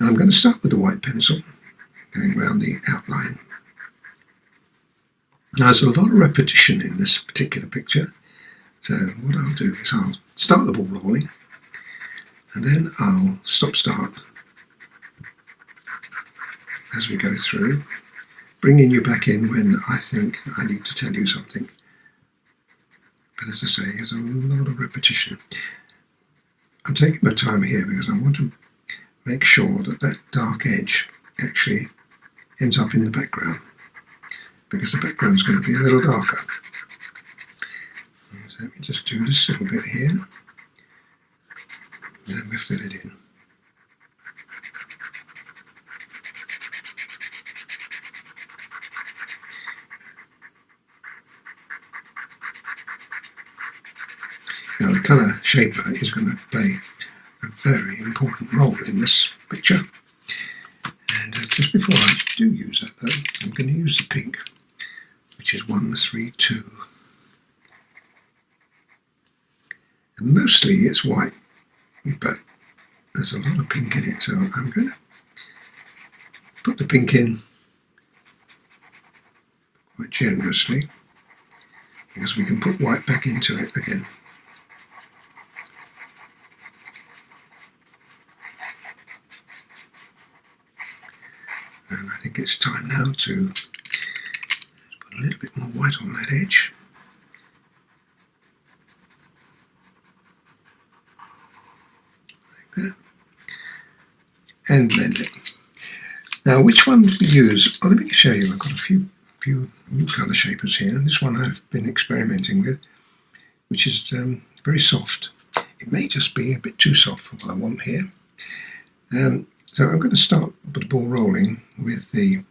And I'm going to start with the white pencil, going around the outline. Now, there's a lot of repetition in this particular picture, so what I'll do is I'll start the ball rolling, and then I'll stop-start as we go through, bringing you back in when I think I need to tell you something. But as I say, there's a lot of repetition. I'm taking my time here because I want to make sure that that dark edge actually ends up in the background, because the background's going to be a little darker. So let me just do this little bit here, and then we'll fill it in. Now the colour shaper is going to play a very important role in this picture. And just before I do use that though, I'm going to use the pink, which is 132. And mostly it's white, but there's a lot of pink in it, so I'm going to put the pink in quite generously, because we can put white back into it again. And I think it's time now to put a little bit more white on that edge. Like that. And blend it. Now, which one did we use? Oh, let me show you. I've got a few new colour shapers here. This one I've been experimenting with, which is very soft. It may just be a bit too soft for what I want here. So I'm going to start with the ball rolling with the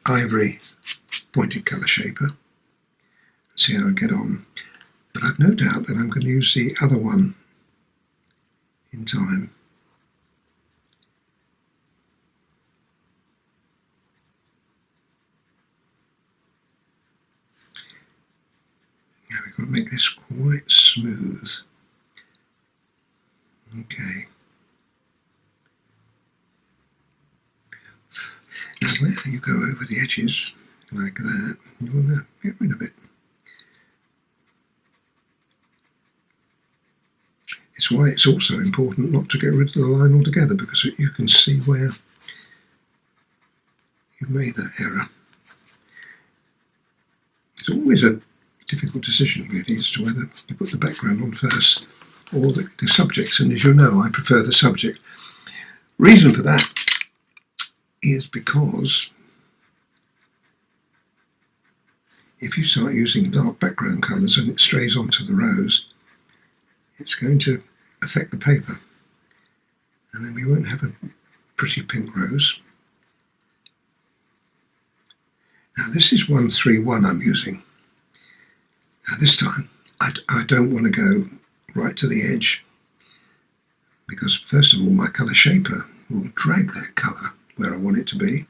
ivory pointed colour shaper. See how I get on. But I've no doubt that I'm going to use the other one in time. Now we've got to make this quite smooth. Okay. Now where you go over the edges like that, you want to get rid of it. It's why it's also important not to get rid of the line altogether, because you can see where you've made that error. It's always a difficult decision really as to whether you put the background on first or the subjects, and as you know, I prefer the subject. Reason for that is because if you start using dark background colours and it strays onto the rose, it's going to affect the paper, and then we won't have a pretty pink rose. Now this is 131 I'm using. Now this time I don't want to go right to the edge, because first of all my colour shaper will drag that colour where I want it to be.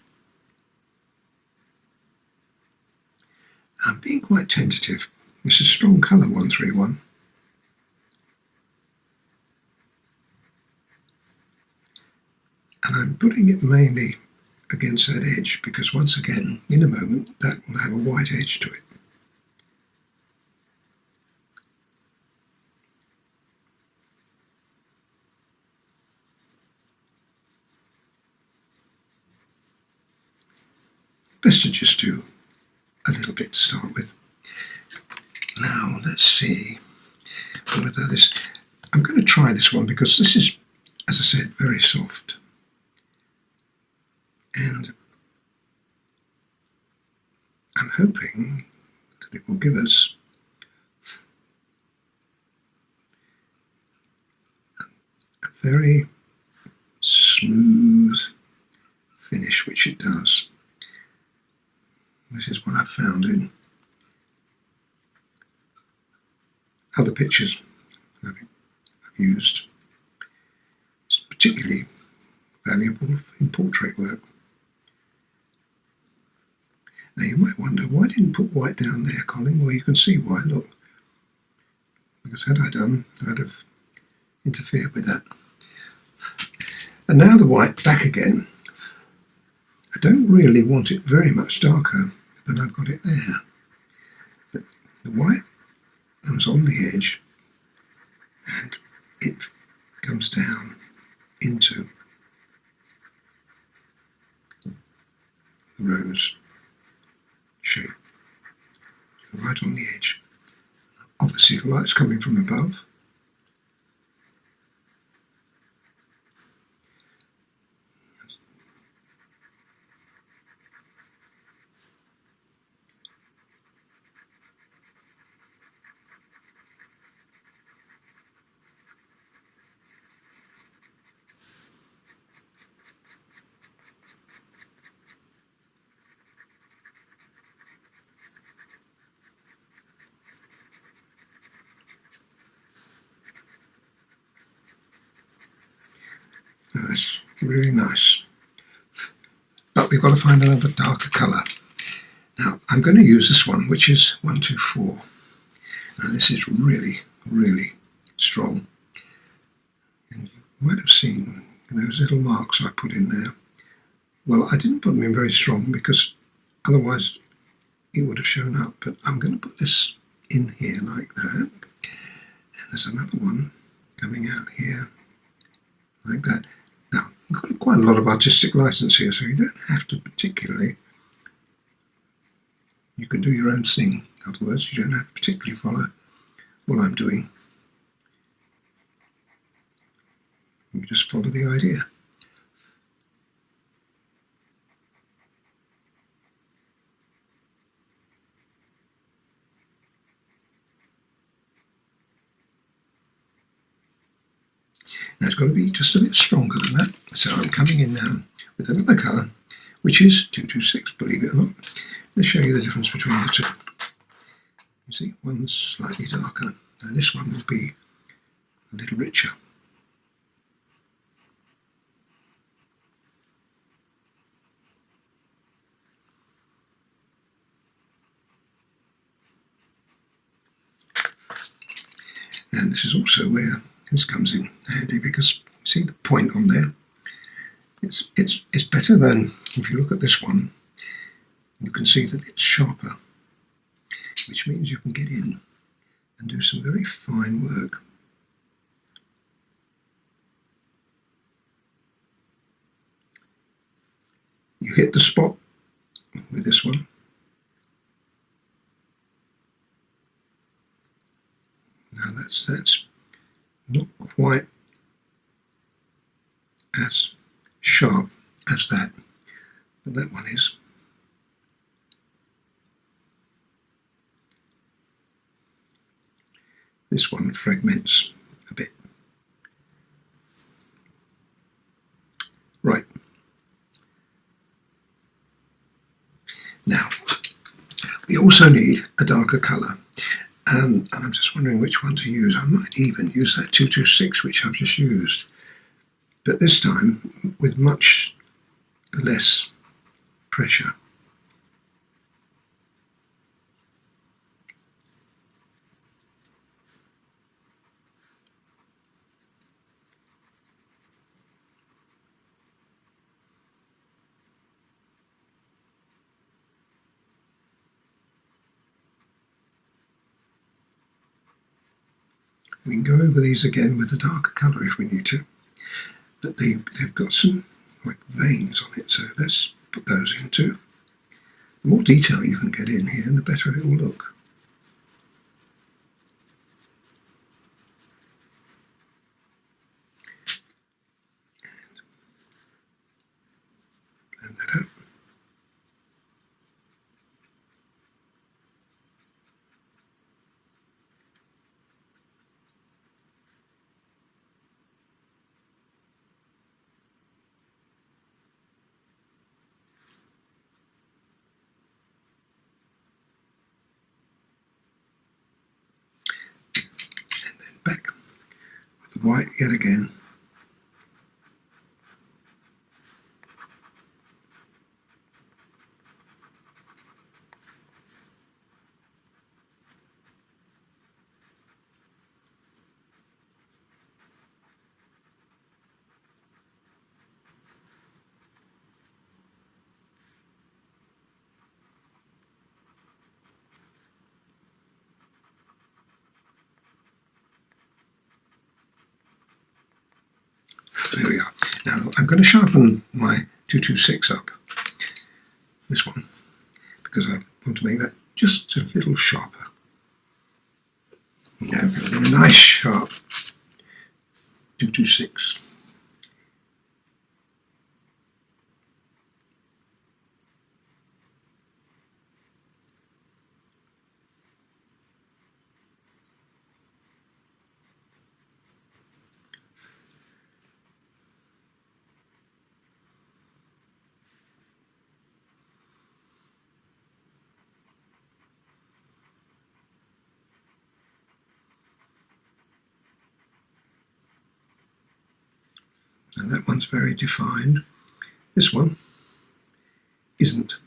I'm being quite tentative. This is strong colour 131. And I'm putting it mainly against that edge because once again, in a moment, that will have a white edge to it. Best to just do a little bit to start with. Now let's see whether this, I'm going to try this one because this is, as I said, very soft, and I'm hoping that it will give us a very smooth finish, which it does. This is what I've found in other pictures I've used. It's particularly valuable in portrait work. Now you might wonder, why didn't you put white down there, Colin? Well, you can see why, look. Because had I done, I'd have interfered with that. And now the white back again. I don't really want it very much darker than I've got it there. But the white comes on the edge and it comes down into the rose shape, so right on the edge. Obviously the light's coming from above. That's really nice. But we've got to find another darker colour. Now I'm going to use this one, which is 124. Now this is really, really strong. And you might have seen those little marks I put in there. Well, I didn't put them in very strong because otherwise it would have shown up. But I'm going to put this in here like that. And there's another one coming out here like that. Now, I've got quite a lot of artistic license here, so you don't have to particularly, you can do your own thing. In other words, you don't have to particularly follow what I'm doing. You just follow the idea. Now it's got to be just a bit stronger than that, so I'm coming in now with another colour, which is 226, believe it or not. Let's show you the difference between the two. You see, one's slightly darker. Now this one will be a little richer. And this is also where this comes in handy, because see the point on there? It's better than, if you look at this one, you can see that it's sharper, which means you can get in and do some very fine work. You hit the spot with this one. Now that's not quite as sharp as that, but that one is. This one fragments a bit. Right. Now, we also need a darker colour. And I'm just wondering which one to use. I might even use that 226 which I've just used, but this time with much less pressure. We can go over these again with a darker colour if we need to, but they've got some like veins on it, so let's put those in too. The more detail you can get in here, the better it will look. And blend that up. Back with the white yet again. I'm going to sharpen my 226 up, this one, because I want to make that just a little sharper. Now I've got a nice sharp 226. And that one's very defined. This one isn't.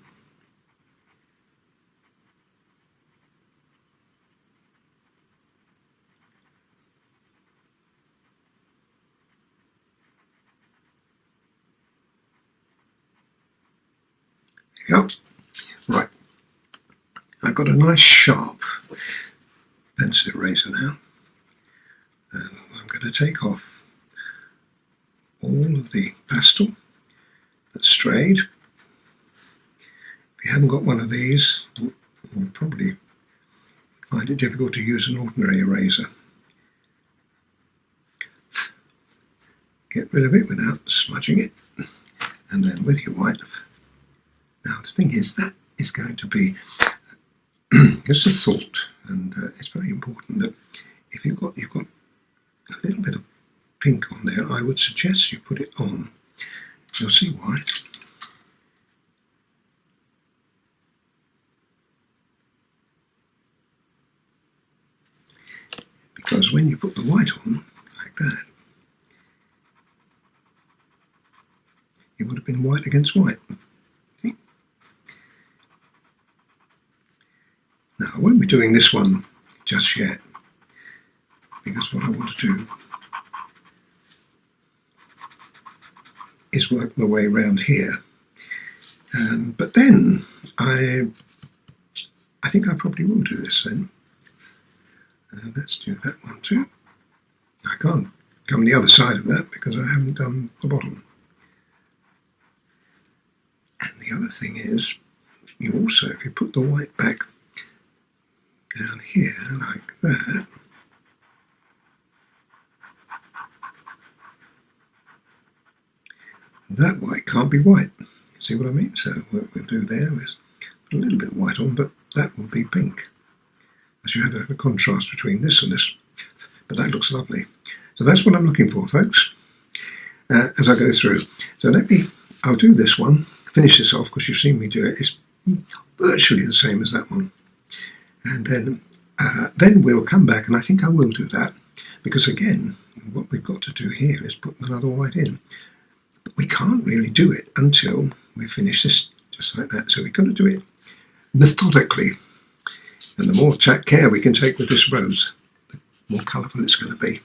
There you go. Right. I've got a nice sharp pencil eraser now. I'm going to take off all of the pastel that strayed. If you haven't got one of these, you'll probably find it difficult to use an ordinary eraser. Get rid of it without smudging it, and then with your white. Now the thing is, that is going to be just a thought, and it's very important that if you've got a little bit of pink on there, I would suggest you put it on. You'll see why. Because when you put the white on, like that, it would have been white against white. See? Now, I won't be doing this one just yet, because what I want to do is work my way around here. But then I think I probably will do this then. Let's do that one too. I can't come the other side of that because I haven't done the bottom. And the other thing is, you also, if you put the white back down here like that, that white can't be white. See what I mean? So what we'll do there is put a little bit of white on, but that will be pink. As you have a contrast between this and this. But that looks lovely. So that's what I'm looking for, folks, as I go through. So I'll do this one, finish this off, because you've seen me do it. It's virtually the same as that one. And then we'll come back, and I think I will do that, because again, what we've got to do here is put another white in. But we can't really do it until we finish this, just like that. So we've got to do it methodically. And the more care we can take with this rose, the more colourful it's going to be.